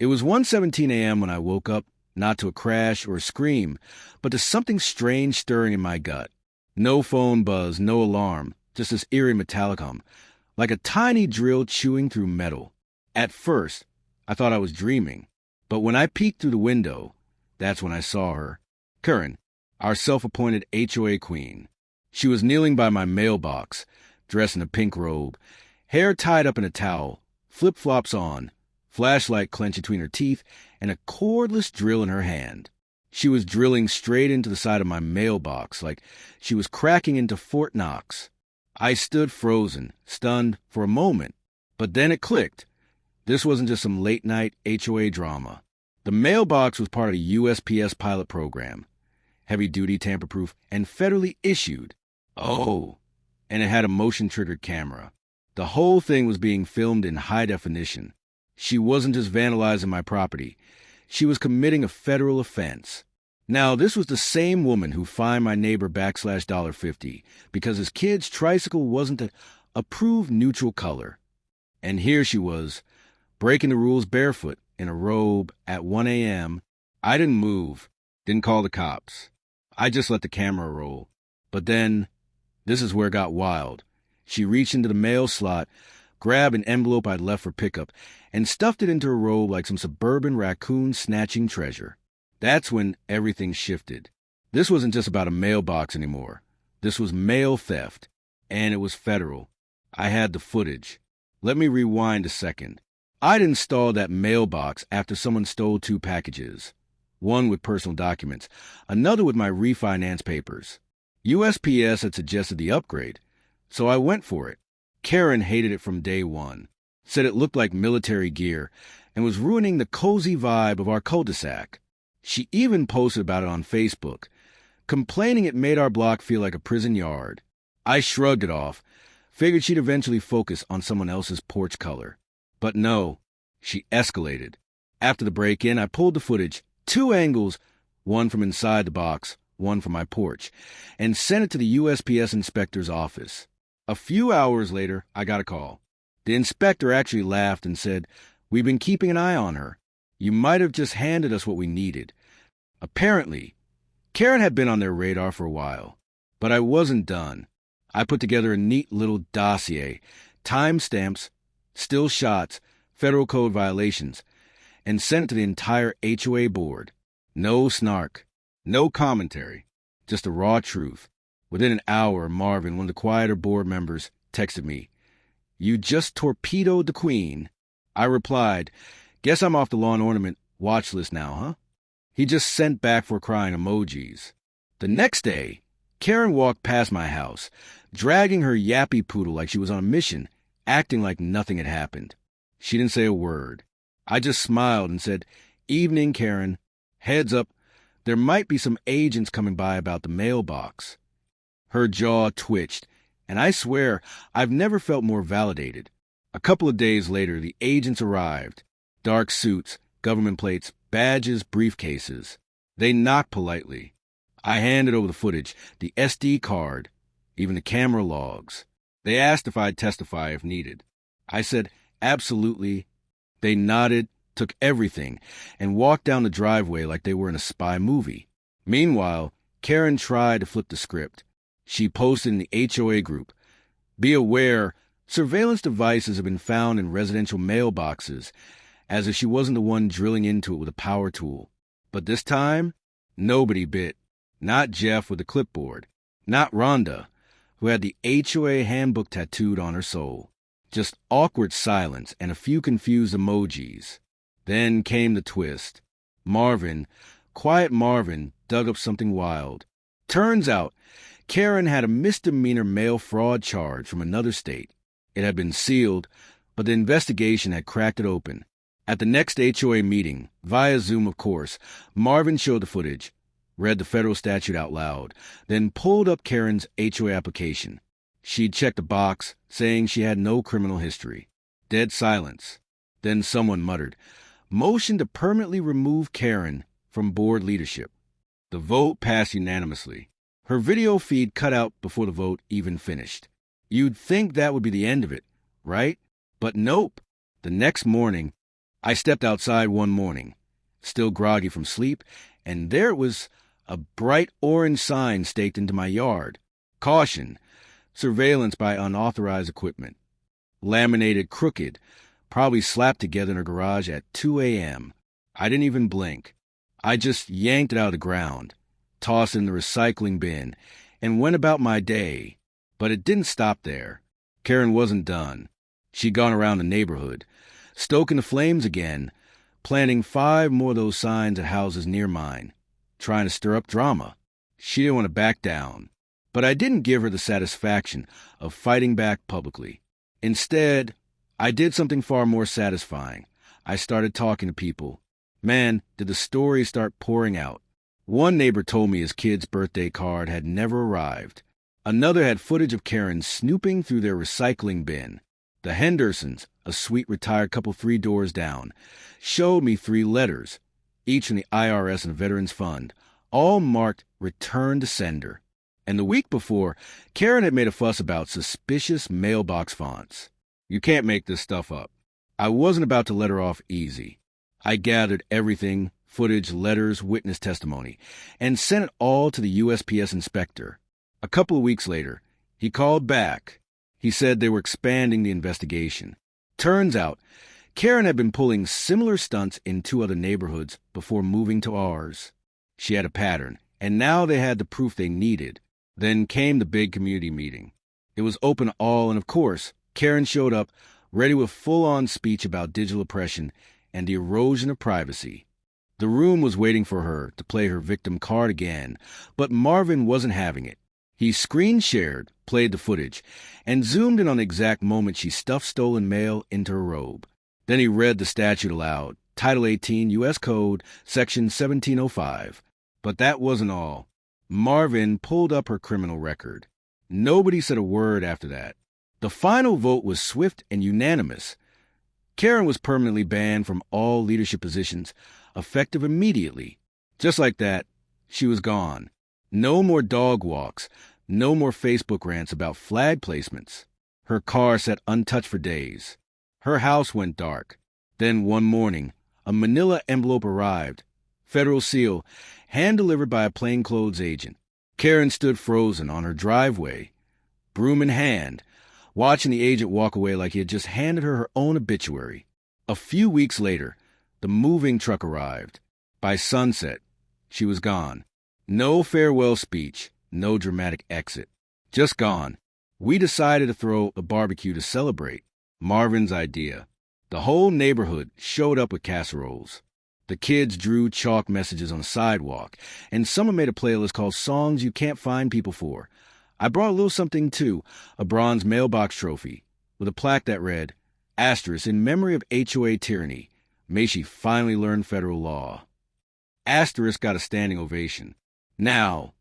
It was 1:17 a.m. when I woke up, not to a crash or a scream, but to something strange stirring in my gut. No phone buzz, no alarm, just this eerie metallic hum, like a tiny drill chewing through metal. At first, I thought I was dreaming, but when I peeked through the window, that's when I saw her. Karen, our self-appointed HOA queen. She was kneeling by my mailbox, dressed in a pink robe, hair tied up in a towel, flip-flops on, flashlight clenched between her teeth, and a cordless drill in her hand. She was drilling straight into the side of my mailbox like she was cracking into Fort Knox. I stood frozen, stunned for a moment, but then it clicked. This wasn't just some late-night HOA drama. The mailbox was part of the USPS pilot program, heavy-duty, tamper-proof, and federally issued. Oh, and it had a motion-triggered camera. The whole thing was being filmed in high definition. She wasn't just vandalizing my property. She was committing a federal offense. Now, this was the same woman who fined my neighbor $50 because his kid's tricycle wasn't the approved neutral color. And here she was, breaking the rules barefoot, in a robe, at 1 a.m. I didn't move, didn't call the cops. I just let the camera roll. But then, this is where it got wild. She reached into the mail slot, grabbed an envelope I'd left for pickup, and stuffed it into her robe like some suburban raccoon snatching treasure. That's when everything shifted. This wasn't just about a mailbox anymore. This was mail theft, and it was federal. I had the footage. Let me rewind a second. I'd installed that mailbox after someone stole 2 packages, one with personal documents, another with my refinance papers. USPS had suggested the upgrade, so I went for it. Karen hated it from day one, said it looked like military gear, and was ruining the cozy vibe of our cul-de-sac. She even posted about it on Facebook, complaining it made our block feel like a prison yard. I shrugged it off, figured she'd eventually focus on someone else's porch color. But no, she escalated. After the break-in, I pulled the footage, 2 angles, one from inside the box, one from my porch, and sent it to the USPS inspector's office. A few hours later, I got a call. The inspector actually laughed and said, "We've been keeping an eye on her. You might have just handed us what we needed." Apparently, Karen had been on their radar for a while. But I wasn't done. I put together a neat little dossier, timestamps, still shots, federal code violations, and sent it to the entire HOA board. No snark, no commentary, just the raw truth. Within an hour, Marvin, one of the quieter board members, texted me, "You just torpedoed the queen." I replied, "Guess I'm off the lawn ornament watch list now, huh?" He just sent back for crying emojis. The next day, Karen walked past my house, dragging her yappy poodle like she was on a mission, acting like nothing had happened. She didn't say a word. I just smiled and said, "Evening, Karen. Heads up, there might be some agents coming by about the mailbox." Her jaw twitched, and I swear I've never felt more validated. A couple of days later, the agents arrived. Dark suits, government plates, badges, briefcases. They knocked politely. I handed over the footage, the SD card, even the camera logs. They asked if I'd testify if needed. I said, absolutely. They nodded, took everything, and walked down the driveway like they were in a spy movie. Meanwhile, Karen tried to flip the script. She posted in the HOA group, "Be aware, surveillance devices have been found in residential mailboxes," as if she wasn't the one drilling into it with a power tool. But this time, nobody bit. Not Jeff with the clipboard. Not Rhonda, who had the HOA handbook tattooed on her soul. Just awkward silence and a few confused emojis. Then came the twist. Marvin, quiet Marvin, dug up something wild. Turns out, Karen had a misdemeanor mail fraud charge from another state. It had been sealed, but the investigation had cracked it open. At the next HOA meeting, via Zoom of course, Marvin showed the footage, read the federal statute out loud, then pulled up Karen's HOA application. She'd checked a box, saying she had no criminal history. Dead silence. Then someone muttered, "Motion to permanently remove Karen from board leadership." The vote passed unanimously. Her video feed cut out before the vote even finished. You'd think that would be the end of it, right? But nope. The next morning, I stepped outside one morning, still groggy from sleep, and there it was, a bright orange sign staked into my yard. Caution, surveillance by unauthorized equipment. Laminated crooked, probably slapped together in her garage at 2 a.m. I didn't even blink. I just yanked it out of the ground, tossed it in the recycling bin, and went about my day. But it didn't stop there. Karen wasn't done. She'd gone around the neighborhood, stoking the flames again, planting 5 more of those signs at houses near mine, trying to stir up drama. She didn't want to back down. But I didn't give her the satisfaction of fighting back publicly. Instead, I did something far more satisfying. I started talking to people. Man, did the stories start pouring out. One neighbor told me his kid's birthday card had never arrived. Another had footage of Karen snooping through their recycling bin. The Hendersons, a sweet retired couple 3 doors down, showed me 3 letters, each from the IRS and Veterans Fund, all marked Return to Sender. And the week before, Karen had made a fuss about suspicious mailbox fonts. You can't make this stuff up. I wasn't about to let her off easy. I gathered everything, footage, letters, witness testimony, and sent it all to the USPS inspector. A couple of weeks later, he called back. He said they were expanding the investigation. Turns out, Karen had been pulling similar stunts in 2 other neighborhoods before moving to ours. She had a pattern, and now they had the proof they needed. Then came the big community meeting. It was open to all, and of course, Karen showed up, ready with full-on speech about digital oppression and the erosion of privacy. The room was waiting for her to play her victim card again, but Marvin wasn't having it. He screen-shared, played the footage, and zoomed in on the exact moment she stuffed stolen mail into her robe. Then he read the statute aloud, Title 18, U.S. Code, Section 1705. But that wasn't all. Marvin pulled up her criminal record. Nobody said a word after that. The final vote was swift and unanimous. Karen was permanently banned from all leadership positions, effective immediately. Just like that, she was gone. No more dog walks, no more Facebook rants about flag placements. Her car sat untouched for days. Her house went dark. Then one morning, a manila envelope arrived. Federal seal, hand-delivered by a plainclothes agent. Karen stood frozen on her driveway, broom in hand, watching the agent walk away like he had just handed her own obituary. A few weeks later, the moving truck arrived. By sunset, she was gone. No farewell speech, no dramatic exit. Just gone. We decided to throw a barbecue to celebrate. Marvin's idea. The whole neighborhood showed up with casseroles. The kids drew chalk messages on the sidewalk, and someone made a playlist called Songs You Can't Find People For. I brought a little something, too, a bronze mailbox trophy, with a plaque that read, Asterisk, in memory of HOA tyranny. May she finally learn federal law. Asterisk got a standing ovation. Now,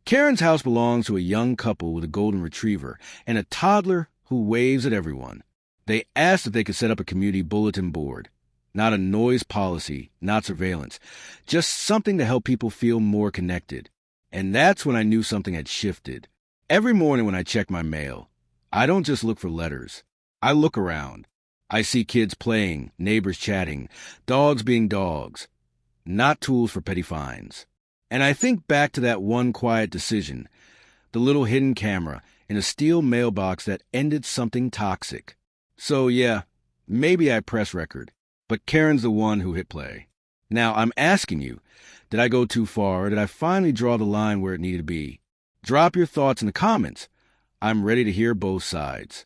Karen's house belongs to a young couple with a golden retriever and a toddler who waves at everyone. They asked if they could set up a community bulletin board. Not a noise policy, not surveillance, just something to help people feel more connected. And that's when I knew something had shifted. Every morning when I check my mail, I don't just look for letters. I look around. I see kids playing, neighbors chatting, dogs being dogs. Not tools for petty fines. And I think back to that one quiet decision, the little hidden camera in a steel mailbox that ended something toxic. So yeah, maybe I press record, but Karen's the one who hit play. Now I'm asking you, did I go too far or did I finally draw the line where it needed to be? Drop your thoughts in the comments. I'm ready to hear both sides.